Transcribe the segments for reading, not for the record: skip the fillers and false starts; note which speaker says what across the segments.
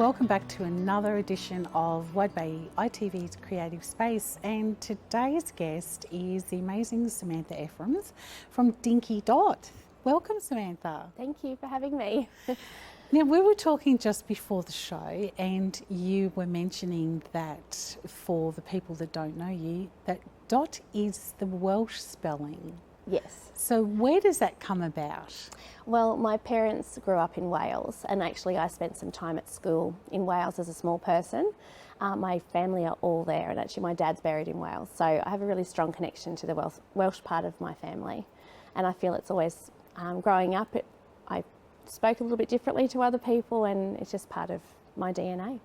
Speaker 1: welcome back to another edition of Wide Bay ITV's Creative Space, and today's guest is the amazing Samantha Ephraim's from Dinky Dot. Welcome, Samantha.
Speaker 2: Thank you for having me.
Speaker 1: Now, we were talking just before the show and you were mentioning that for the people that don't know you, that Dot is the Welsh spelling.
Speaker 2: Yes.
Speaker 1: So where does that come about?
Speaker 2: Well, my parents grew up in Wales, and actually I spent some time at school in Wales as a small person. My family are all there, and actually my dad's buried in Wales, so I have a really strong connection to the Welsh part of my family. And I feel it's always, growing up, I spoke a little bit differently to other people, and it's just part of my DNA.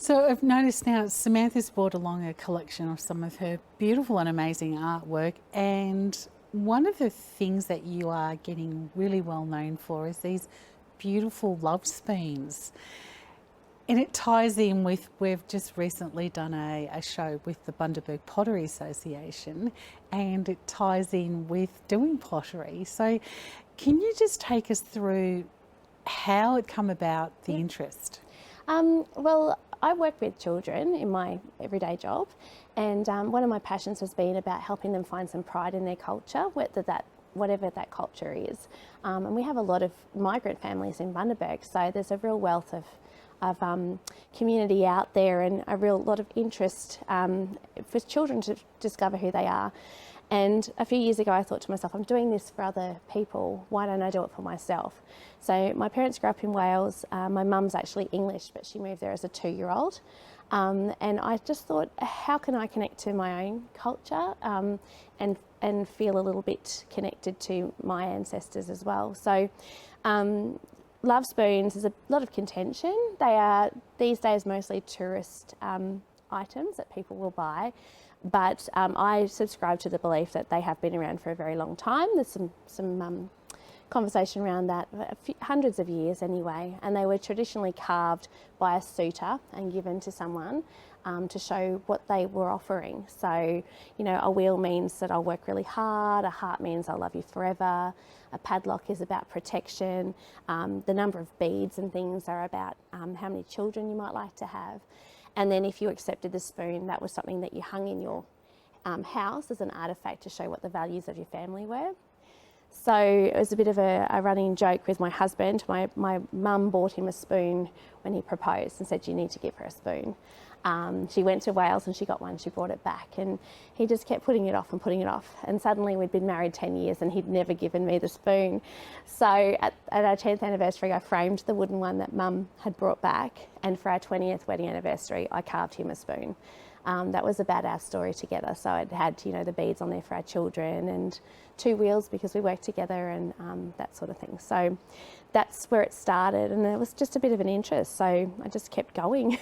Speaker 1: So I've noticed now Samantha's brought along a collection of some of her beautiful and amazing artwork, and one of the things that you are getting really well known for is these beautiful love spoons. And it ties in with, we've just recently done a show with the Bundaberg Pottery Association, and it ties in with doing pottery. So can you just take us through how it come about, the interest?
Speaker 2: Well, I work with children in my everyday job, and one of my passions has been about helping them find some pride in their culture, whatever that culture is. And we have a lot of migrant families in Bundaberg, so there's a real wealth of community out there, and a real lot of interest for children to discover who they are. And a few years ago I thought to myself, I'm doing this for other people, why don't I do it for myself? So my parents grew up in Wales. My mum's actually English, but she moved there as a 2-year-old. And I just thought, how can I connect to my own culture and feel a little bit connected to my ancestors as well? So love spoons is a lot of contention. They are these days mostly tourist items that people will buy. But I subscribe to the belief that they have been around for a very long time. There's some conversation around that, hundreds of years anyway, and they were traditionally carved by a suitor and given to someone to show what they were offering. So, you know, a wheel means that I'll work really hard, a heart means I'll love you forever, a padlock is about protection, the number of beads and things are about how many children you might like to have. And then if you accepted the spoon, that was something that you hung in your house as an artefact to show what the values of your family were. So it was a bit of a running joke with my husband. My mum bought him a spoon when he proposed and said, you need to give her a spoon. She went to Wales and she got one, she brought it back, and he just kept putting it off and putting it off. And suddenly we'd been married 10 years and he'd never given me the spoon. So at our 10th anniversary, I framed the wooden one that Mum had brought back, and for our 20th wedding anniversary, I carved him a spoon. That was about our story together. So it had, you know, the beads on there for our children and 2 wheels because we worked together and that sort of thing. So that's where it started, and it was just a bit of an interest. So I just kept going.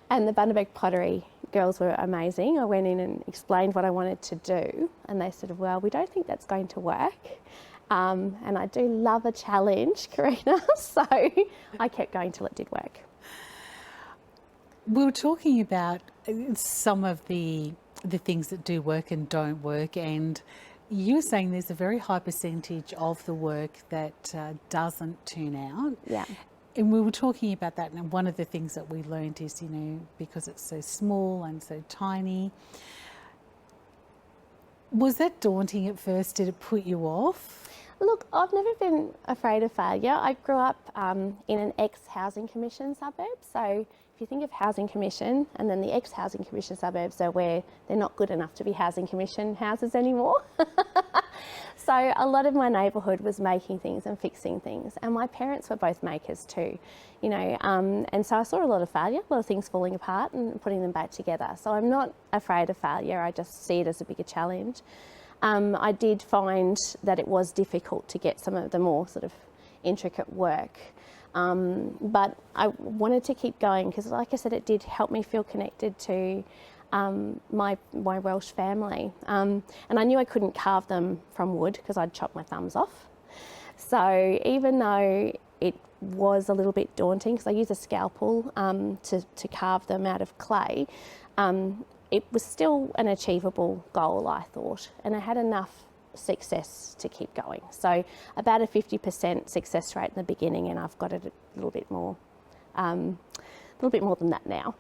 Speaker 2: And the Bundaberg Pottery girls were amazing. I went in and explained what I wanted to do, and they said, well, we don't think that's going to work. And I do love a challenge, Karina, so I kept going till it did work.
Speaker 1: We were talking about some of the things that do work and don't work, and you were saying there's a very high percentage of the work that doesn't turn out.
Speaker 2: Yeah.
Speaker 1: And we were talking about that, and one of the things that we learned is, you know, because it's so small and so tiny. Was that daunting at first? Did it put you off?
Speaker 2: Look, I've never been afraid of failure. I grew up in an ex-housing commission suburb. So if you think of housing commission, and then the ex-housing commission suburbs are where they're not good enough to be housing commission houses anymore. So a lot of my neighbourhood was making things and fixing things, and my parents were both makers too, you know, and so I saw a lot of failure, a lot of things falling apart and putting them back together. So I'm not afraid of failure, I just see it as a bigger challenge. I did find that it was difficult to get some of the more sort of intricate work, but I wanted to keep going because, like I said, it did help me feel connected to my Welsh family, and I knew I couldn't carve them from wood because I'd chop my thumbs off. So even though it was a little bit daunting because I used a scalpel to carve them out of clay, it was still an achievable goal, I thought, and I had enough success to keep going. So about a 50% success rate in the beginning, and I've got it a little bit more than that now.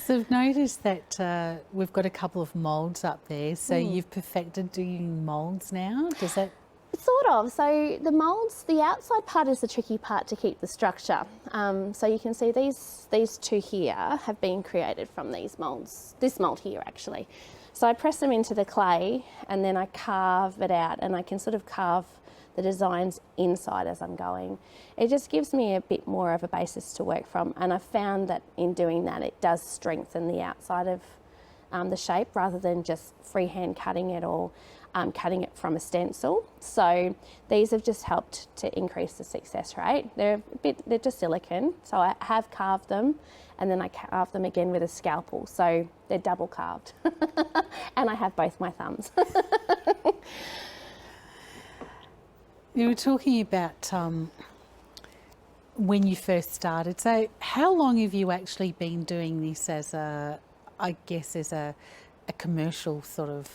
Speaker 1: So I've noticed that we've got a couple of moulds up there. So you've perfected doing moulds now. Does that?
Speaker 2: Sort of. So the moulds, the outside part is the tricky part to keep the structure. So you can see these two here have been created from these moulds. This mould here actually. So I press them into the clay and then I carve it out, and I can sort of carve the designs inside as I'm going. It just gives me a bit more of a basis to work from, and I've found that in doing that it does strengthen the outside of the shape rather than just freehand cutting it or cutting it from a stencil. So these have just helped to increase the success rate. They're just silicone, so I have carved them and then I carve them again with a scalpel, so they're double carved. And I have both my thumbs.
Speaker 1: You were talking about when you first started. So how long have you actually been doing this as a commercial sort of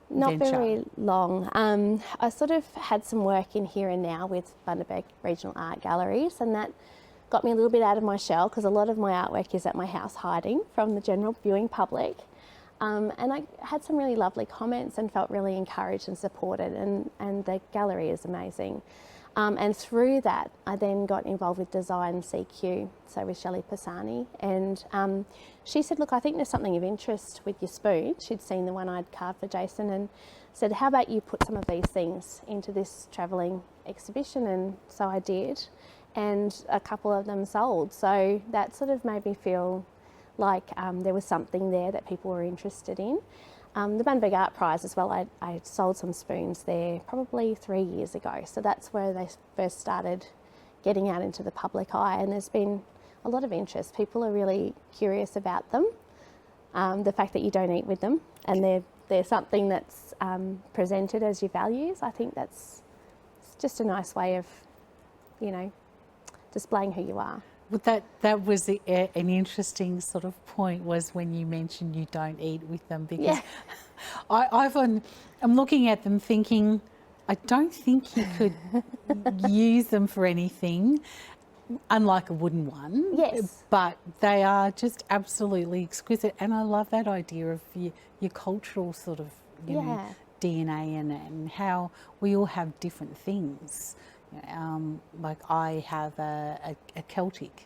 Speaker 2: Not
Speaker 1: venture?
Speaker 2: very long. I sort of had some work in here and now with Bundaberg Regional Art Galleries, and that got me a little bit out of my shell because a lot of my artwork is at my house hiding from the general viewing public. And I had some really lovely comments and felt really encouraged and supported, and the gallery is amazing. And through that, I then got involved with Design CQ, so with Shelley Pisani, and she said, look, I think there's something of interest with your spoon. She'd seen the one I'd carved for Jason and said, how about you put some of these things into this travelling exhibition? And so I did, and a couple of them sold. So that sort of made me feel like there was something there that people were interested in. The Bundaberg Art Prize as well, I sold some spoons there probably 3 years ago. So that's where they first started getting out into the public eye, and there's been a lot of interest. People are really curious about them. The fact that you don't eat with them and they're something that's presented as your values, I think it's just a nice way of, displaying who you are.
Speaker 1: Well, that was an interesting sort of point, was when you mentioned you don't eat with them, because I'm looking at them thinking, I don't think you could use them for anything, unlike a wooden one.
Speaker 2: Yes.
Speaker 1: But they are just absolutely exquisite, and I love that idea of your cultural sort of DNA and how we all have different things. Like I have a Celtic,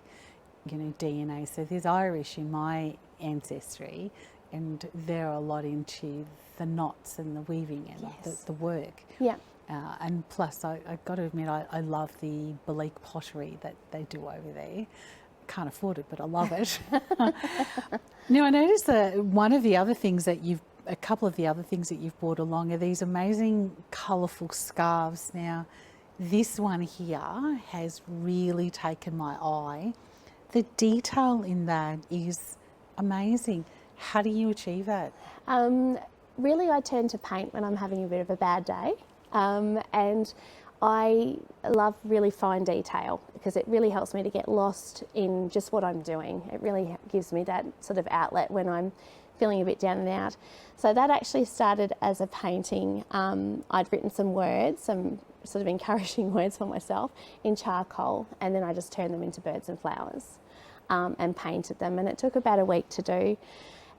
Speaker 1: DNA. So there's Irish in my ancestry, and they're a lot into the knots and the weaving and the work. Yeah. And plus, I've got to admit, I love the Belique pottery that they do over there. Can't afford it, but I love it. Now, I noticed that a couple of the other things that you've brought along are these amazing colourful scarves. Now, this one here has really taken my eye. The detail in that is amazing. How do you achieve that?
Speaker 2: Really, I turn to paint when I'm having a bit of a bad day. And I love really fine detail because it really helps me to get lost in just what I'm doing. It really gives me that sort of outlet when I'm feeling a bit down and out. So that actually started as a painting. I'd written some words, some sort of encouraging words for myself in charcoal, and then I just turned them into birds and flowers and painted them, and it took about a week to do.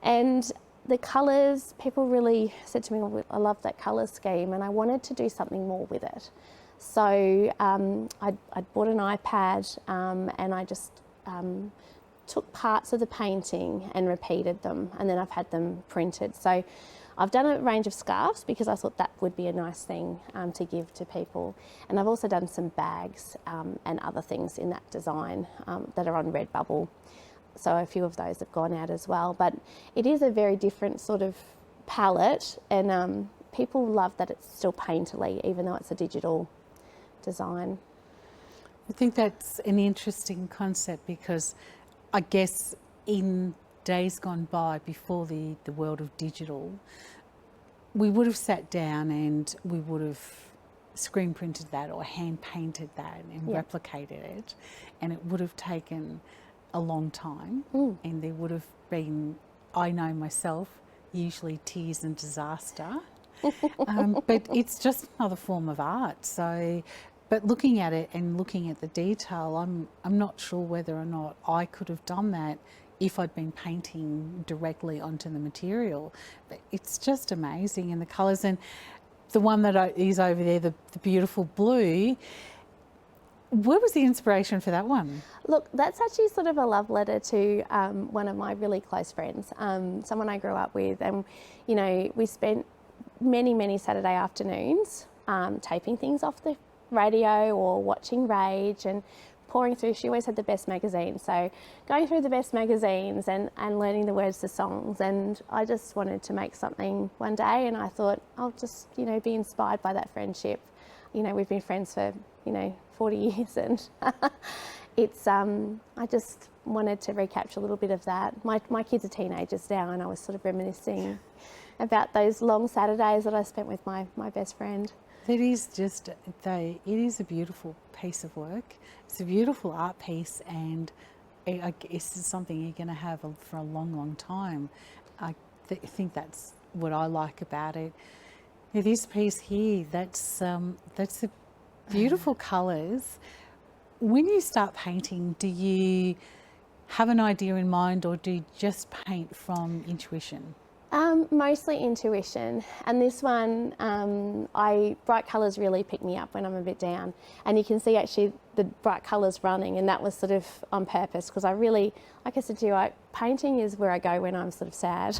Speaker 2: And the colours, people really said to me, oh, I love that colour scheme, and I wanted to do something more with it. So I'd bought an iPad and I just took parts of the painting and repeated them, and then I've had them printed. So I've done a range of scarves because I thought that would be a nice thing to give to people. And I've also done some bags and other things in that design that are on Redbubble. So a few of those have gone out as well. But it is a very different sort of palette, and people love that it's still painterly, even though it's a digital design.
Speaker 1: I think that's an interesting concept, because I guess in days gone by, before the world of digital, we would have sat down and we would have screen printed that or hand painted that and replicated it, and it would have taken a long time, and there would have been, I know myself, usually tears and disaster. But it's just another form of art. So, but looking at it and looking at the detail, I'm not sure whether or not I could have done that if I'd been painting directly onto the material. But it's just amazing, and the colours, and the one that is over there, the beautiful blue. What was the inspiration for that one?
Speaker 2: Look, that's actually sort of a love letter to one of my really close friends, someone I grew up with, and you know, we spent many Saturday afternoons taping things off the radio or watching Rage and pouring through. She always had the best magazines, so going through the best magazines and learning the words to songs. And I just wanted to make something one day, and I thought I'll just, you know, be inspired by that friendship. You know, we've been friends for, you know, 40 years, and it's I just wanted to recapture a little bit of that. My kids are teenagers now, and I was sort of reminiscing about those long Saturdays that I spent with my best friend.
Speaker 1: It is just, it is a beautiful piece of work. It's a beautiful art piece, and I guess it's something you're going to have for a long time. I think that's what I like about it. This piece here, that's the beautiful colours. When you start painting, do you have an idea in mind, or do you just paint from intuition?
Speaker 2: Mostly intuition, and this one, bright colours really pick me up when I'm a bit down, and you can see actually the bright colours running, and that was sort of on purpose, because I really, like I said to you, painting is where I go when I'm sort of sad,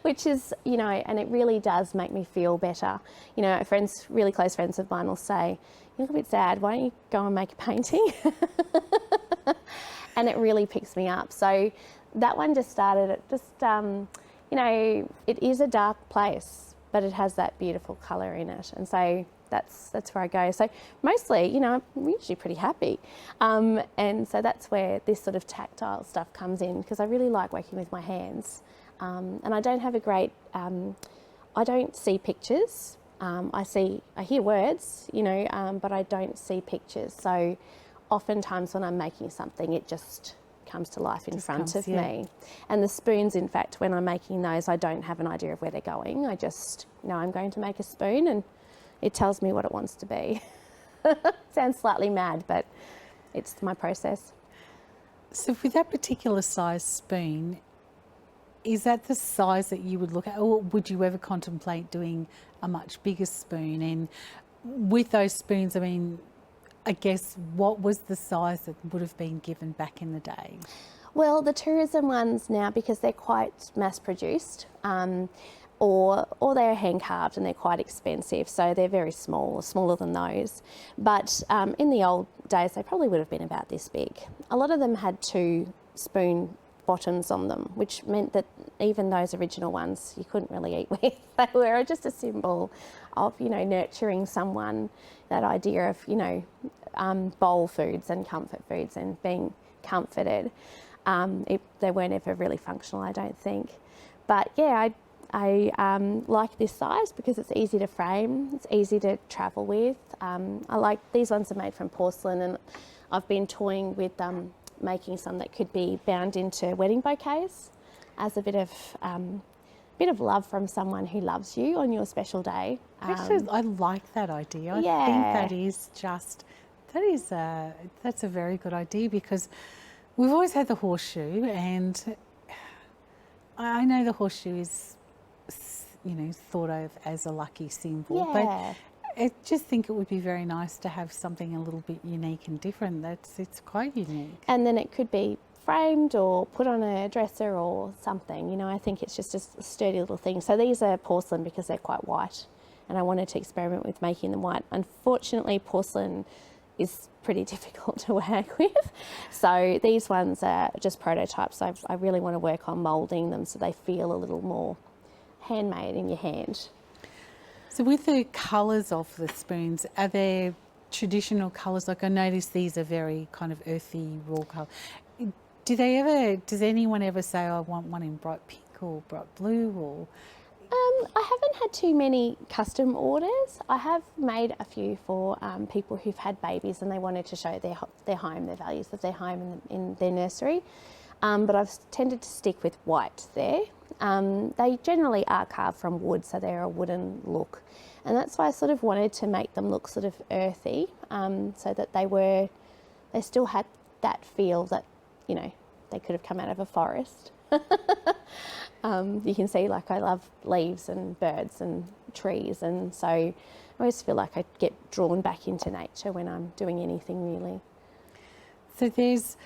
Speaker 2: which is, you know, and it really does make me feel better. You know, friends, really close friends of mine will say, "You look a bit sad, why don't you go and make a painting?" And it really picks me up. So that one just started, you know, it is a dark place, but it has that beautiful colour in it, and so that's where I go. So mostly, you know, I'm usually pretty happy, and so that's where this sort of tactile stuff comes in, because I really like working with my hands, and I don't have a great, I don't see pictures. I hear words, you know, but I don't see pictures. So oftentimes when I'm making something, it just comes to life in front of me. And the spoons, in fact, when I'm making those, I don't have an idea of where they're going. I just know I'm going to make a spoon, and it tells me what it wants to be. Sounds slightly mad, but it's my process.
Speaker 1: So with that particular size spoon, is that the size that you would look at, or would you ever contemplate doing a much bigger spoon? And with those spoons, I mean, I guess, what was the size that would have been given back in the day?
Speaker 2: Well, the tourism ones now, because they're quite mass produced, or they're hand carved and they're quite expensive, so they're very small, smaller than those. But in the old days, they probably would have been about this big. A lot of them had 2 spoon bottoms on them, which meant that even those original ones you couldn't really eat with. They were just a symbol of, you know, nurturing someone, that idea of, you know, bowl foods and comfort foods and being comforted. They weren't ever really functional, I don't think. But yeah, I like this size because it's easy to frame, it's easy to travel with. I like, these ones are made from porcelain, and I've been toying with making some that could be bound into wedding bouquets as a bit of love from someone who loves you on your special day.
Speaker 1: Actually, I like that idea. I think that's a very good idea, because we've always had the horseshoe, and I know the horseshoe is, you know, thought of as a lucky symbol, but I just think it would be very nice to have something a little bit unique and different. It's quite unique. And
Speaker 2: then it could be framed or put on a dresser or something, you know. I think it's just a sturdy little thing. So these are porcelain because they're quite white, and I wanted to experiment with making them white. Unfortunately, porcelain is pretty difficult to work with, so these ones are just prototypes. I really want to work on moulding them so they feel a little more handmade in your hand.
Speaker 1: So with the colours of the spoons, are there traditional colours? Like, I noticed these are very kind of earthy, raw colour. Does anyone ever say, oh, I want one in bright pink or bright blue, or?
Speaker 2: I haven't had too many custom orders. I have made a few for people who've had babies and they wanted to show their home, their values of their home in their nursery. But I've tended to stick with white there. They generally are carved from wood, so they're a wooden look. And that's why I sort of wanted to make them look sort of earthy, so that they still had that feel that, you know, they could have come out of a forest. You can see, like, I love leaves and birds and trees, and so I always feel like I get drawn back into nature when I'm doing anything really.
Speaker 1: So there's,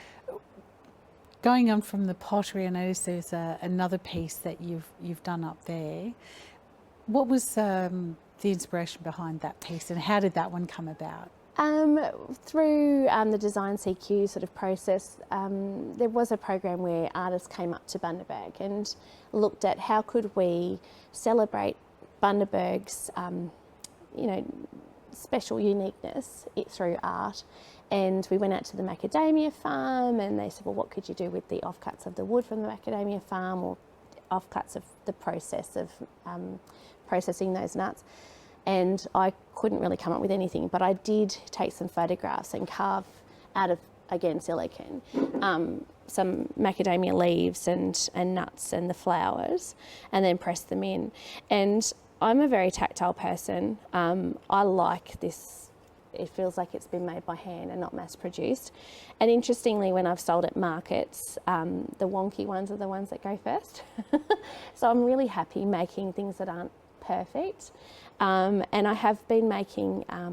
Speaker 1: going on from the pottery, I noticed there's another piece that you've done up there. What was the inspiration behind that piece, and how did that one come about?
Speaker 2: Through the Design CQ sort of process, there was a program where artists came up to Bundaberg and looked at how could we celebrate Bundaberg's, you know, special uniqueness through art. And we went out to the macadamia farm, and they said, well, what could you do with the offcuts of the wood from the macadamia farm, or offcuts of the process of processing those nuts? And I couldn't really come up with anything, but I did take some photographs and carve out of, again, silicone, some macadamia leaves and nuts and the flowers, and then press them in. And I'm a very tactile person. I like this. It feels like it's been made by hand and not mass produced. And interestingly, when I've sold at markets, the wonky ones are the ones that go first. So I'm really happy making things that aren't perfect. And I have been making, I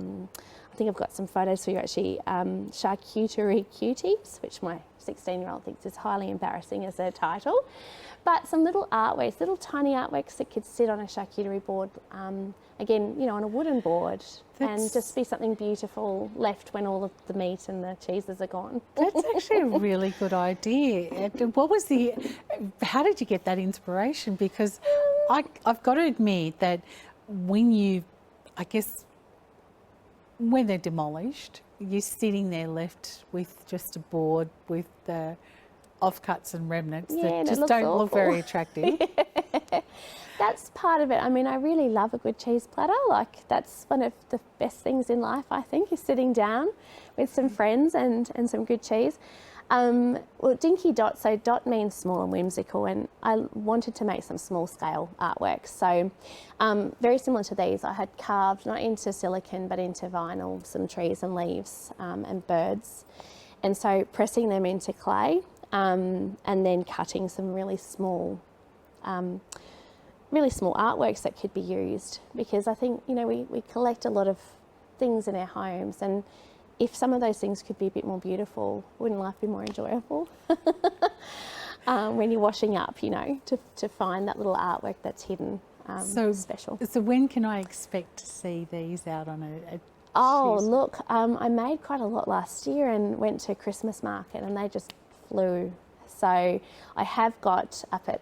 Speaker 2: think I've got some photos for you actually, charcuterie cuties, which my 16-year-old thinks is highly embarrassing as a title. But some little artworks, little tiny artworks that could sit on a charcuterie board, again, you know, on a wooden board, and just be something beautiful left when all of the meat and the cheeses are gone.
Speaker 1: That's actually a really good idea. And how did you get that inspiration? Because I've got to admit that when they're demolished, you're sitting there left with just a board with the offcuts and remnants that just don't look very attractive.
Speaker 2: That's part of it. I mean, I really love a good cheese platter. Like, that's one of the best things in life, I think, is sitting down with some friends and some good cheese. Well, Dinky Dot, so dot means small and whimsical, and I wanted to make some small scale artworks. So very similar to these, I had carved, not into silicone, but into vinyl, some trees and leaves and birds. And so pressing them into clay and then cutting some really small artworks that could be used, because I think, you know, we collect a lot of things in our homes, and if some of those things could be a bit more beautiful, wouldn't life be more enjoyable? When you're washing up, you know, to find that little artwork that's hidden, special.
Speaker 1: So when can I expect to see these out on a
Speaker 2: Oh, look, I made quite a lot last year and went to Christmas market, and they just flew. So I have got up at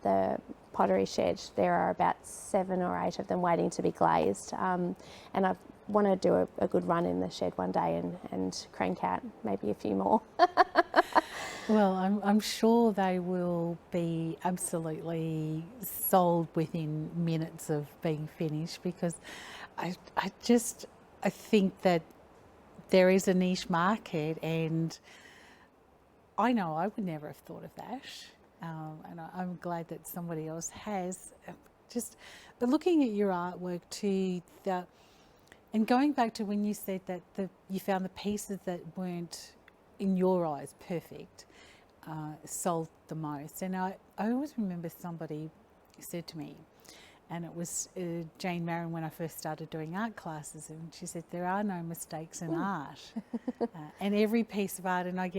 Speaker 2: the pottery shed, there are about 7 or 8 of them waiting to be glazed, and I want to do a good run in the shed one day and crank out maybe a few more.
Speaker 1: Well, I'm sure they will be absolutely sold within minutes of being finished, because I think that there is a niche market, and I know I would never have thought of that. And I'm glad that somebody else has. But looking at your artwork too, and going back to when you said that you found the pieces that weren't, in your eyes, perfect, sold the most. And I always remember somebody said to me, and it was Jane Marin when I first started doing art classes, and she said, there are no mistakes in art. And every piece of art, and I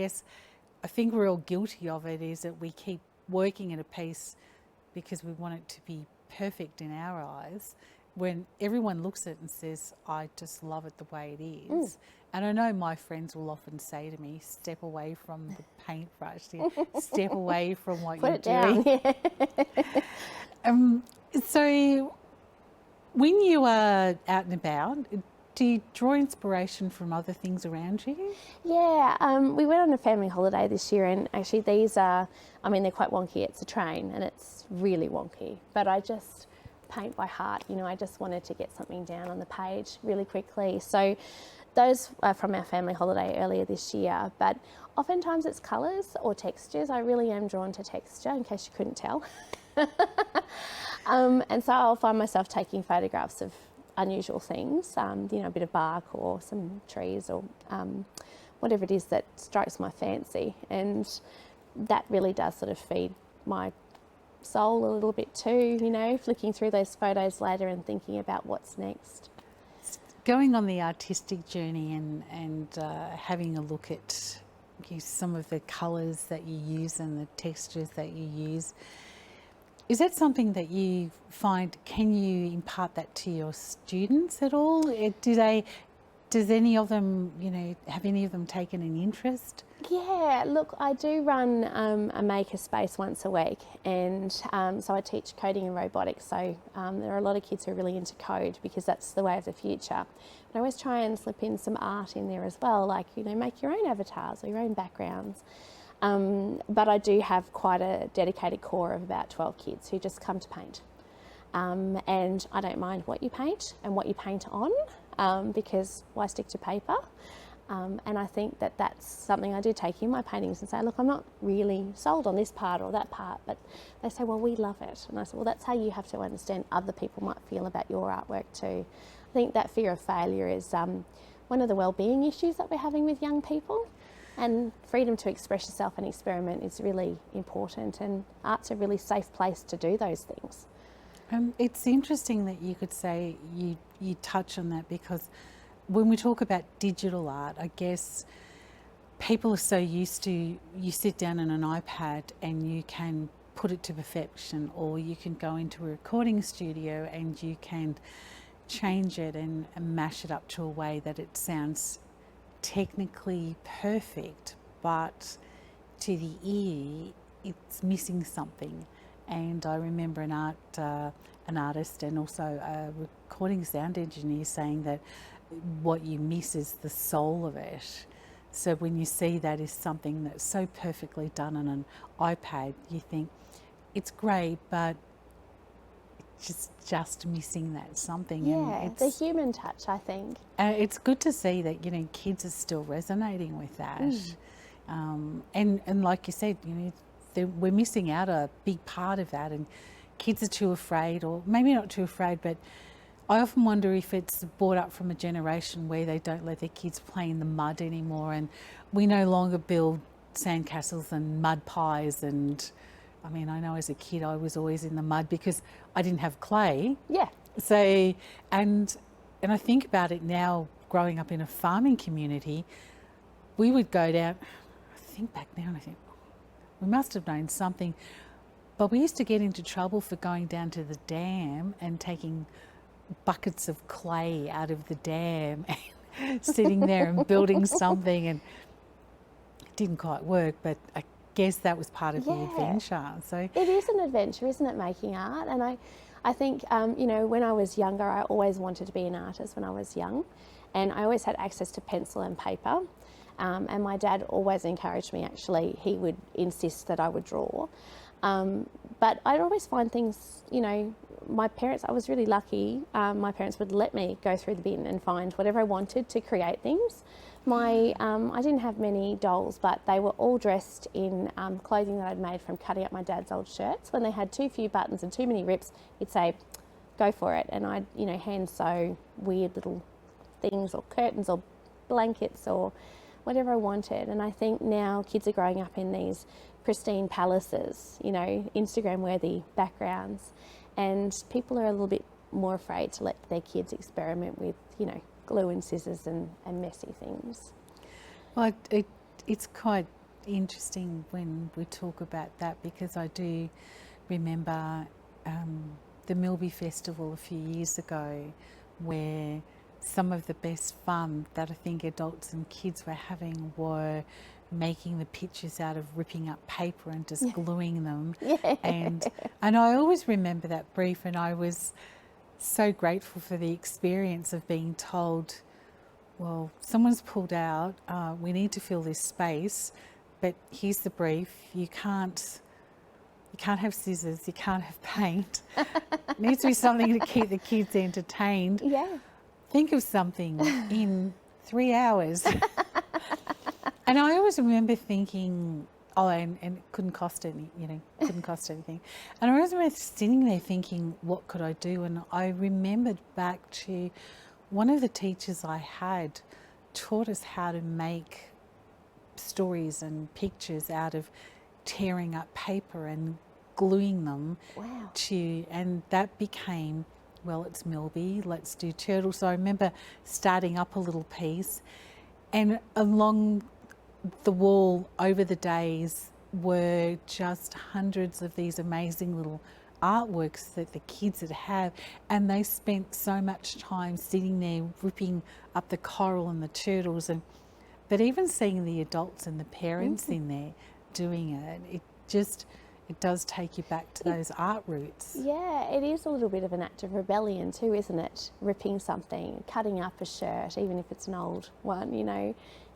Speaker 1: think we're all guilty of it, is that we keep working at a piece because we want it to be perfect in our eyes, when everyone looks at it and says, I just love it the way it is. And I know my friends will often say to me, step away from the paintbrush, step away from what you're doing. So when you are out and about, do you draw inspiration from other things around you?
Speaker 2: Yeah, we went on a family holiday this year, and actually these are, I mean, they're quite wonky. It's a train and it's really wonky, but I just paint by heart. You know, I just wanted to get something down on the page really quickly. So those are from our family holiday earlier this year, but oftentimes it's colours or textures. I really am drawn to texture, in case you couldn't tell. And so I'll find myself taking photographs of unusual things, you know, a bit of bark or some trees or whatever it is that strikes my fancy. And that really does sort of feed my soul a little bit too, you know, flicking through those photos later and thinking about what's next.
Speaker 1: Going on the artistic journey and having a look at some of the colours that you use and the textures that you use, is that something that you find, can you impart that to your students at all? Does any of them, you know, have any of them taken an interest?
Speaker 2: Yeah, look, I do run a maker space once a week, and so I teach coding and robotics. So there are a lot of kids who are really into code because that's the way of the future. But I always try and slip in some art in there as well, like, you know, make your own avatars or your own backgrounds. But I do have quite a dedicated core of about 12 kids who just come to paint. And I don't mind what you paint and what you paint on, because why stick to paper? And I think that that's something I do take in my paintings and say, look, I'm not really sold on this part or that part, but they say, well, we love it. And I say, well, that's how you have to understand other people might feel about your artwork too. I think that fear of failure is one of the well-being issues that we're having with young people, and freedom to express yourself and experiment is really important, and art's a really safe place to do those things.
Speaker 1: It's interesting that you could say you touch on that, because when we talk about digital art, I guess people are so used to, you sit down on an iPad and you can put it to perfection, or you can go into a recording studio and you can change it and mash it up to a way that it sounds technically perfect, but to the ear it's missing something. And I remember an artist and also a recording sound engineer saying that what you miss is the soul of it. So when you see that is something that's so perfectly done on an iPad, you think it's great, but it's just missing that something.
Speaker 2: Yeah,
Speaker 1: and it's
Speaker 2: the human touch, I think.
Speaker 1: it's good to see that, you know, kids are still resonating with that. And like you said, you know, we're missing out a big part of that, and kids are too afraid, or maybe not too afraid, but I often wonder if it's brought up from a generation where they don't let their kids play in the mud anymore, and we no longer build sandcastles and mud pies. And I mean, I know as a kid I was always in the mud because I didn't have clay.
Speaker 2: Yeah.
Speaker 1: So, and I think about it now, growing up in a farming community, we would go down, I think back now and I think, we must have known something, but we used to get into trouble for going down to the dam and taking buckets of clay out of the dam and sitting there and building something, and it didn't quite work, but I guess that was part of the adventure. So
Speaker 2: it is an adventure, isn't it, making art? And I think, you know, when I was younger, I always wanted to be an artist when I was young, and I always had access to pencil and paper. And my dad always encouraged me, actually. He would insist that I would draw. But I'd always find things, you know, my parents, I was really lucky. My parents would let me go through the bin and find whatever I wanted to create things. I didn't have many dolls, but they were all dressed in clothing that I'd made from cutting up my dad's old shirts. When they had too few buttons and too many rips, he'd say, go for it. And I'd, you know, hand sew weird little things or curtains or blankets or whatever I wanted. And I think now kids are growing up in these pristine palaces, you know, Instagram worthy backgrounds, and people are a little bit more afraid to let their kids experiment with, you know, glue and scissors and messy things.
Speaker 1: Well, it's quite interesting when we talk about that, because I do remember the Milby Festival a few years ago, where some of the best fun that I think adults and kids were having were making the pictures out of ripping up paper and just gluing them.
Speaker 2: Yeah.
Speaker 1: And I always remember that brief, and I was so grateful for the experience of being told, well, someone's pulled out, we need to fill this space, but here's the brief. You can't have scissors, you can't have paint. It needs to be something to keep the kids entertained.
Speaker 2: Yeah.
Speaker 1: Think of something in 3 hours. And I always remember thinking, Oh, and it couldn't cost any, couldn't cost anything. And I remember sitting there thinking, what could I do? And I remembered back to one of the teachers I had taught us how to make stories and pictures out of tearing up paper and gluing them.
Speaker 2: Wow.
Speaker 1: And that became, well, it's Milby, let's do turtles. So I remember starting up a little piece, and along the wall over the days were just hundreds of these amazing little artworks that the kids would have, and they spent so much time sitting there ripping up the coral and the turtles, but even seeing the adults and the parents in there doing it does take you back to those art roots.
Speaker 2: Yeah, it is a little bit of an act of rebellion too, isn't it? Ripping something, cutting up a shirt, even if it's an old one,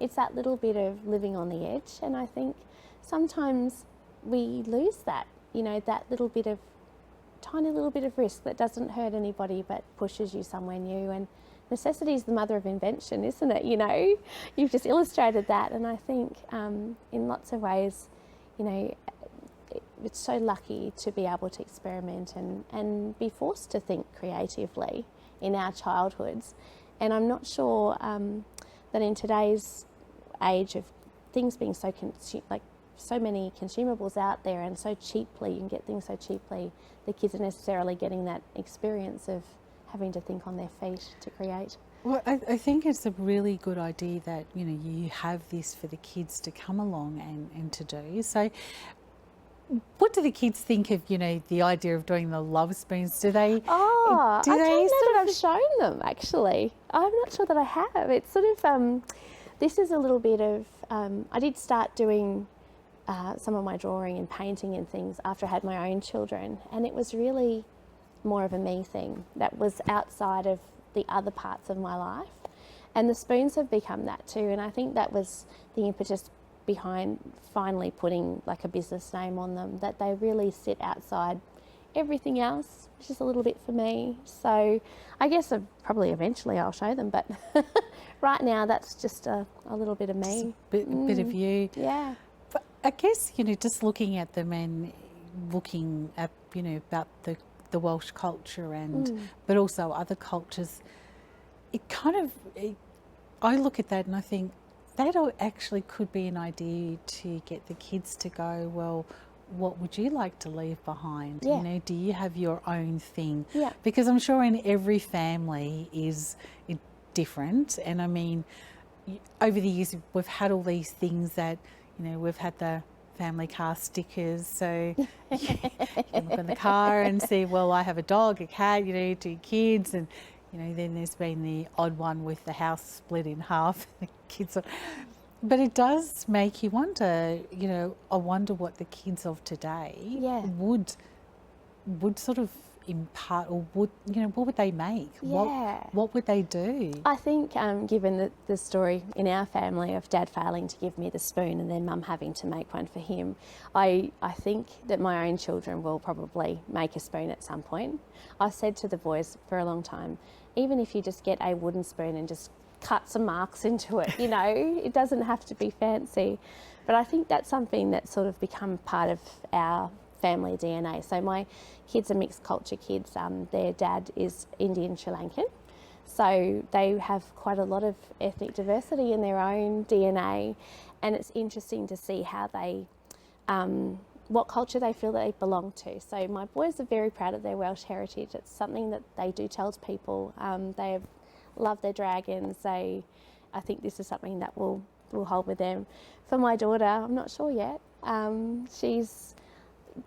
Speaker 2: It's that little bit of living on the edge, and I think sometimes we lose that, that tiny little bit of risk that doesn't hurt anybody but pushes you somewhere new. And necessity is the mother of invention, isn't it? You've just illustrated that, and I think in lots of ways, it's so lucky to be able to experiment and be forced to think creatively in our childhoods. And I'm not sure that in today's age of things being so many consumables out there and so cheaply, you can get things so cheaply, the kids are necessarily getting that experience of having to think on their feet to create.
Speaker 1: Well, I think it's a really good idea that, you have this for the kids to come along and to do. So what do the kids think of, the idea of doing the love spoons? Do they?
Speaker 2: Oh, I don't know that I've shown them, actually. I'm not sure that I have. It's sort of, this is a little bit of, I did start doing some of my drawing and painting and things after I had my own children, and it was really more of a me thing that was outside of the other parts of my life. And the spoons have become that too, and I think that was the impetus behind finally putting like a business name on them, that they really sit outside everything else, which is a little bit for me. So I guess probably eventually I'll show them, but right now that's just a little bit of me.
Speaker 1: Bit of you.
Speaker 2: Yeah.
Speaker 1: But I guess, just looking at them and looking at, about the Welsh culture but also other cultures, I look at that and I think, that actually could be an idea to get the kids to go, well, what would you like to leave behind?
Speaker 2: Yeah.
Speaker 1: Do you have your own thing?
Speaker 2: Yeah.
Speaker 1: Because I'm sure in every family is different. And I mean, over the years, we've had all these things that, we've had the family car stickers. So you can look in the car and see, well, I have a dog, a cat, 2 kids, and then there's been the odd one with the house split in half. The kids but it does make you wonder, I wonder what the kids of today would sort of impart, or would, what would they make?
Speaker 2: Yeah.
Speaker 1: What would they do?
Speaker 2: I think given the story in our family of Dad failing to give me the spoon and then Mum having to make one for him, I think that my own children will probably make a spoon at some point. I said to the boys for a long time, even if you just get a wooden spoon and just cut some marks into it, it doesn't have to be fancy. But I think that's something that's sort of become part of our family DNA. So my kids are mixed culture kids. Their dad is Indian Sri Lankan. So they have quite a lot of ethnic diversity in their own DNA. And it's interesting to see how they, what culture they feel that they belong to. So my boys are very proud of their Welsh heritage. It's something that they do tell to people. They love their dragons. I think this is something that will hold with them. For my daughter, I'm not sure yet. She's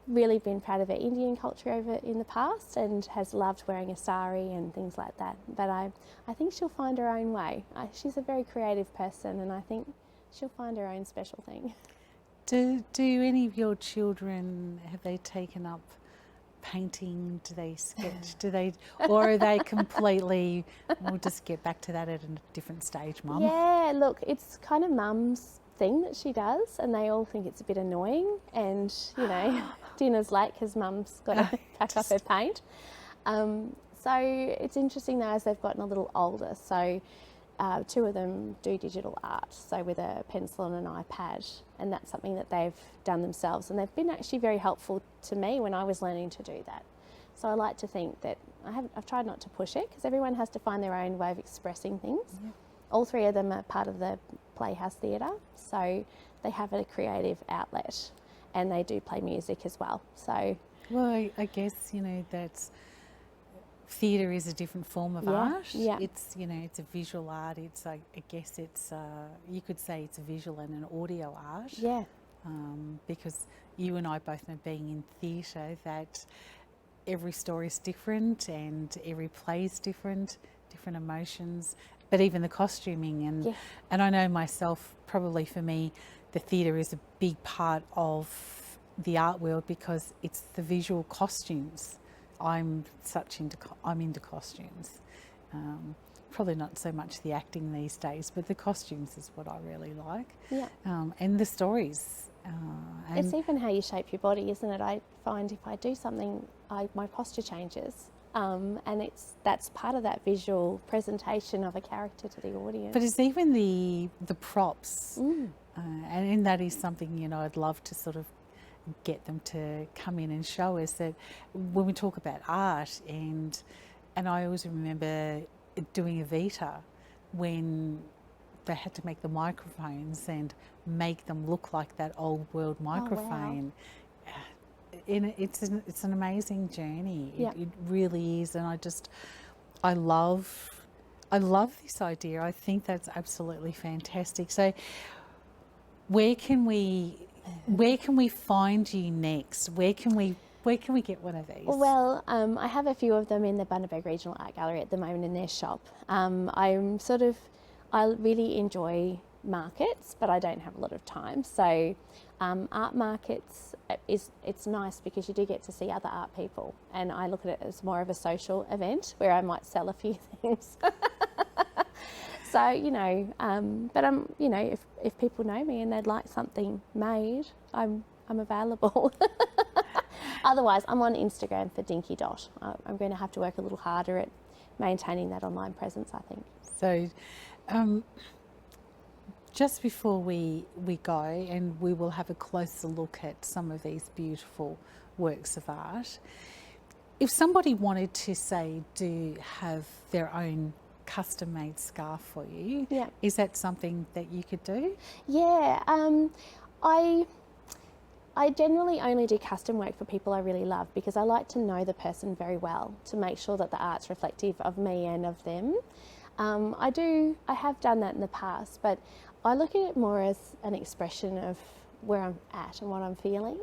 Speaker 2: really been proud of her Indian culture over in the past and has loved wearing a sari and things like that. But I think she'll find her own way. She's a very creative person, and I think she'll find her own special thing.
Speaker 1: Do any of your children, have they taken up painting? Do they sketch? Or are they completely, we'll just get back to that at a different stage, Mum?
Speaker 2: Yeah, look, it's kind of Mum's thing that she does, and they all think it's a bit annoying, and dinner's late because Mum's got to pack up her paint. So it's interesting though, as they've gotten a little older. So two of them do digital art, so with a pencil and an iPad, and that's something that they've done themselves, and they've been actually very helpful to me when I was learning to do that. So I like to think that I've tried not to push it, because everyone has to find their own way of expressing things. Yep. All three of them are part of the Playhouse Theatre, so they have a creative outlet, and they do play music as well. So,
Speaker 1: well, I guess, you know, that's theatre is a different form of art.
Speaker 2: Yeah.
Speaker 1: It's, you know, it's a visual art. It's, I guess it's, you could say it's a visual and an audio art.
Speaker 2: Yeah.
Speaker 1: Because you and I both know, being in theatre, that every story is different and every play is different, different emotions, but even the costuming. And I know myself, probably for me, the theatre is a big part of the art world because it's the visual costumes. I'm into costumes. Probably not so much the acting these days, but the costumes is what I really like.
Speaker 2: Yeah.
Speaker 1: And the stories.
Speaker 2: It's even how you shape your body, isn't it? I find if I do something, my posture changes. And that's part of that visual presentation of a character to the audience.
Speaker 1: But it's even the props. And that is something, you know, I'd love to sort of get them to come in and show us, that when we talk about art, and I always remember doing a Vita when they had to make the microphones and make them look like that old world microphone.
Speaker 2: Oh,
Speaker 1: wow. It's an amazing journey.
Speaker 2: Yep.
Speaker 1: It really is, and I love this idea. I think that's absolutely fantastic. So where can we find you next? Where can we get one of these?
Speaker 2: Well, I have a few of them in the Bundaberg Regional Art Gallery at the moment in their shop. I really enjoy markets, but I don't have a lot of time. So art markets, it's nice because you do get to see other art people, and I look at it as more of a social event where I might sell a few things. So, you know, but you know, if people know me and they'd like something made, I'm available. Otherwise, I'm on Instagram for Dinky Dot. I'm going to have to work a little harder at maintaining that online presence, I think.
Speaker 1: So, just before we go, and we will have a closer look at some of these beautiful works of art, if somebody wanted to, say, have their own custom-made scarf for you,
Speaker 2: yeah,
Speaker 1: is that something that you could do?
Speaker 2: Yeah, I generally only do custom work for people I really love, because I like to know the person very well to make sure that the art's reflective of me and of them. I have done that in the past, but I look at it more as an expression of where I'm at and what I'm feeling.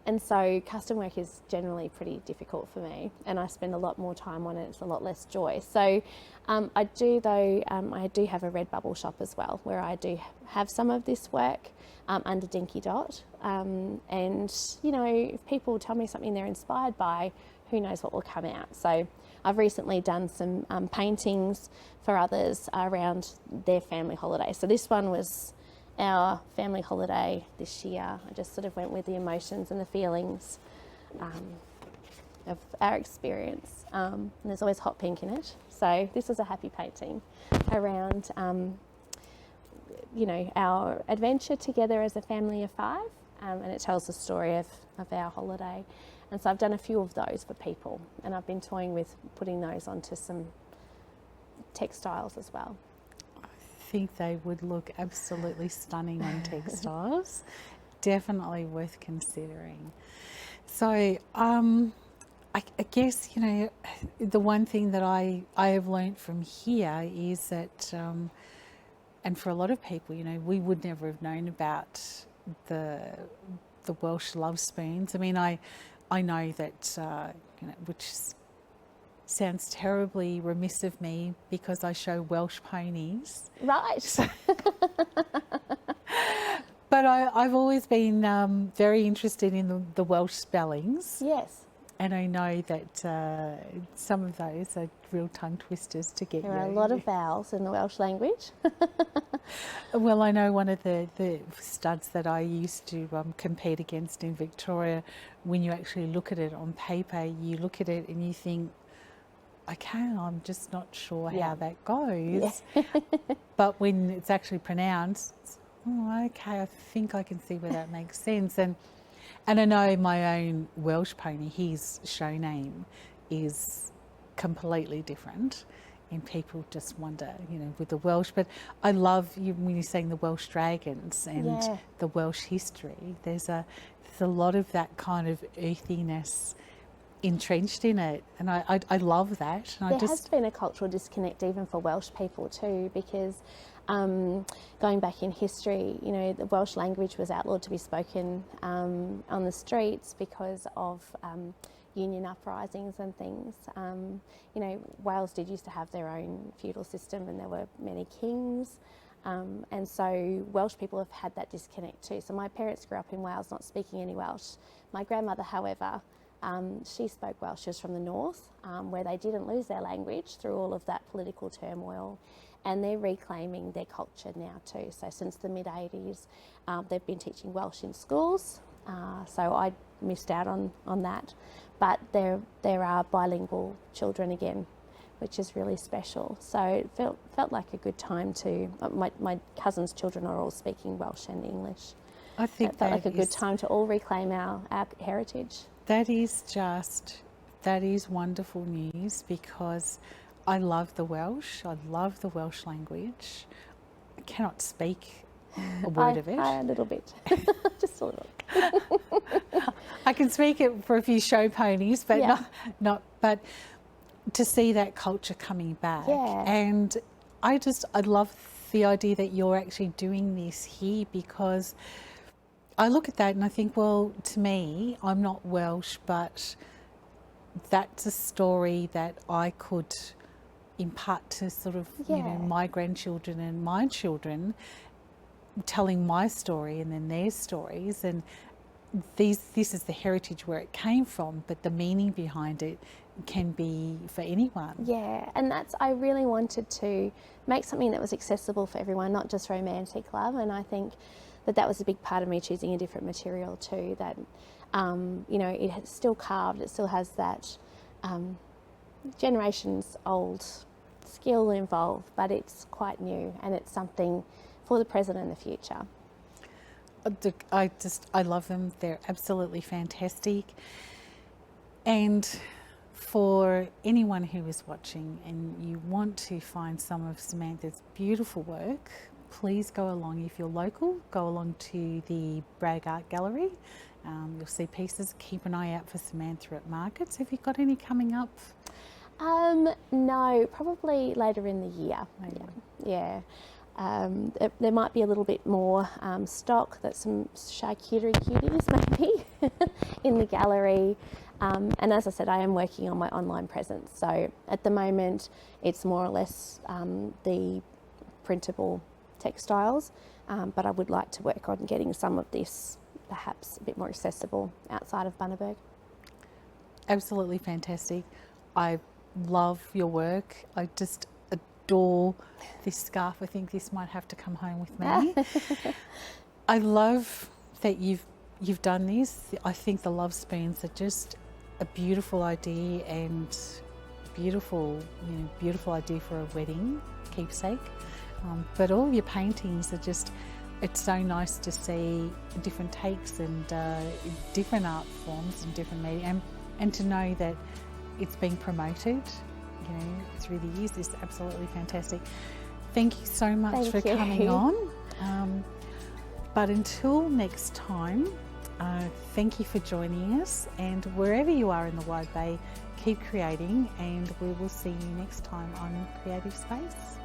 Speaker 2: And so custom work is generally pretty difficult for me, and I spend a lot more time on it. It's a lot less joy. So I do have a Redbubble shop as well, where I do have some of this work under Dinky Dot. And, you know, if people tell me something they're inspired by, who knows what will come out. So I've recently done some paintings for others around their family holiday. So this one was our family holiday this year. I just sort of went with the emotions and the feelings of our experience. And there's always hot pink in it. So this was a happy painting around, you know, our adventure together as a family of 5. And it tells the story of our holiday. And so I've done a few of those for people, and I've been toying with putting those onto some textiles as well.
Speaker 1: I think they would look absolutely stunning on textiles. Definitely worth considering. So I guess, you know, the one thing that I have learnt from here is that, and for a lot of people, you know, we would never have known about the Welsh love spoons. I mean, I know that, you know, which sounds terribly remiss of me because I show Welsh ponies.
Speaker 2: Right.
Speaker 1: But I've always been very interested in the Welsh spellings.
Speaker 2: Yes.
Speaker 1: And I know that some of those are real tongue twisters to get you.
Speaker 2: There are a lot of vowels in the Welsh language.
Speaker 1: Well, I know one of the studs that I used to compete against in Victoria, when you actually look at it on paper, you look at it and you think, okay, I'm just not sure
Speaker 2: Yeah.
Speaker 1: how that goes. But when it's actually pronounced, oh, okay, I think I can see where that makes sense. And I know my own Welsh pony, his show name is completely different. And people just wonder, with the Welsh. But I love you when you're saying the Welsh dragons and
Speaker 2: Yeah.
Speaker 1: the Welsh history. There's a lot of that kind of earthiness entrenched in it, and I love that. And
Speaker 2: There has been a cultural disconnect even for Welsh people too, because going back in history, the Welsh language was outlawed to be spoken on the streets because of union uprisings and things. Wales used to have their own feudal system, and there were many kings. And so Welsh people have had that disconnect too. So my parents grew up in Wales not speaking any Welsh. My grandmother, however, she spoke Welsh. She was from the north, where they didn't lose their language through all of that political turmoil, and they're reclaiming their culture now too. So since the mid-80s, they've been teaching Welsh in schools. So I missed out on that, but there are bilingual children again, which is really special. So it felt like a good time to. My cousins' children are all speaking Welsh and English.
Speaker 1: I think
Speaker 2: it felt like a good time to all reclaim our heritage.
Speaker 1: That is wonderful news, because I love the Welsh. I love the Welsh language. I cannot speak a word of it.
Speaker 2: A little bit, just a little.
Speaker 1: I can speak it for a few show ponies, but
Speaker 2: Yeah.
Speaker 1: not. But to see that culture coming back,
Speaker 2: Yeah.
Speaker 1: and I love the idea that you're actually doing this here, because I look at that and I think, well, to me, I'm not Welsh, but that's a story that I could impart to sort of,
Speaker 2: Yeah.
Speaker 1: my grandchildren and my children, telling my story and then their stories. And this is the heritage where it came from, but the meaning behind it can be for anyone.
Speaker 2: Yeah, and I really wanted to make something that was accessible for everyone, not just romantic love. And I think that was a big part of me choosing a different material too, that, it's still carved, it still has that generations old skill involved, but it's quite new, and it's something for the present and the future.
Speaker 1: I love them. They're absolutely fantastic. And for anyone who is watching and you want to find some of Samantha's beautiful work, please go along. If you're local, go along to the Bragg Art Gallery. You'll see pieces. Keep an eye out for Samantha at markets. Have you got any coming up?
Speaker 2: No, probably later in the year. Yeah. There might be a little bit more stock, that's some charcuterie cuties maybe in the gallery. And as I said, I am working on my online presence. So at the moment, it's more or less the printable textiles, but I would like to work on getting some of this perhaps a bit more accessible outside of Bundaberg.
Speaker 1: Absolutely fantastic. I love your work. I just adore this scarf. I think this might have to come home with me. I love that you've done this. I think the love spoons are just a beautiful idea, and beautiful idea for a wedding keepsake. But all your paintings are just, it's so nice to see different takes and different art forms and different media, and to know that it's being promoted, through the years. Is absolutely fantastic. Thank you so much for coming on. But until next time, thank you for joining us, and wherever you are in the Wide Bay, keep creating, and we will see you next time on Creative Space.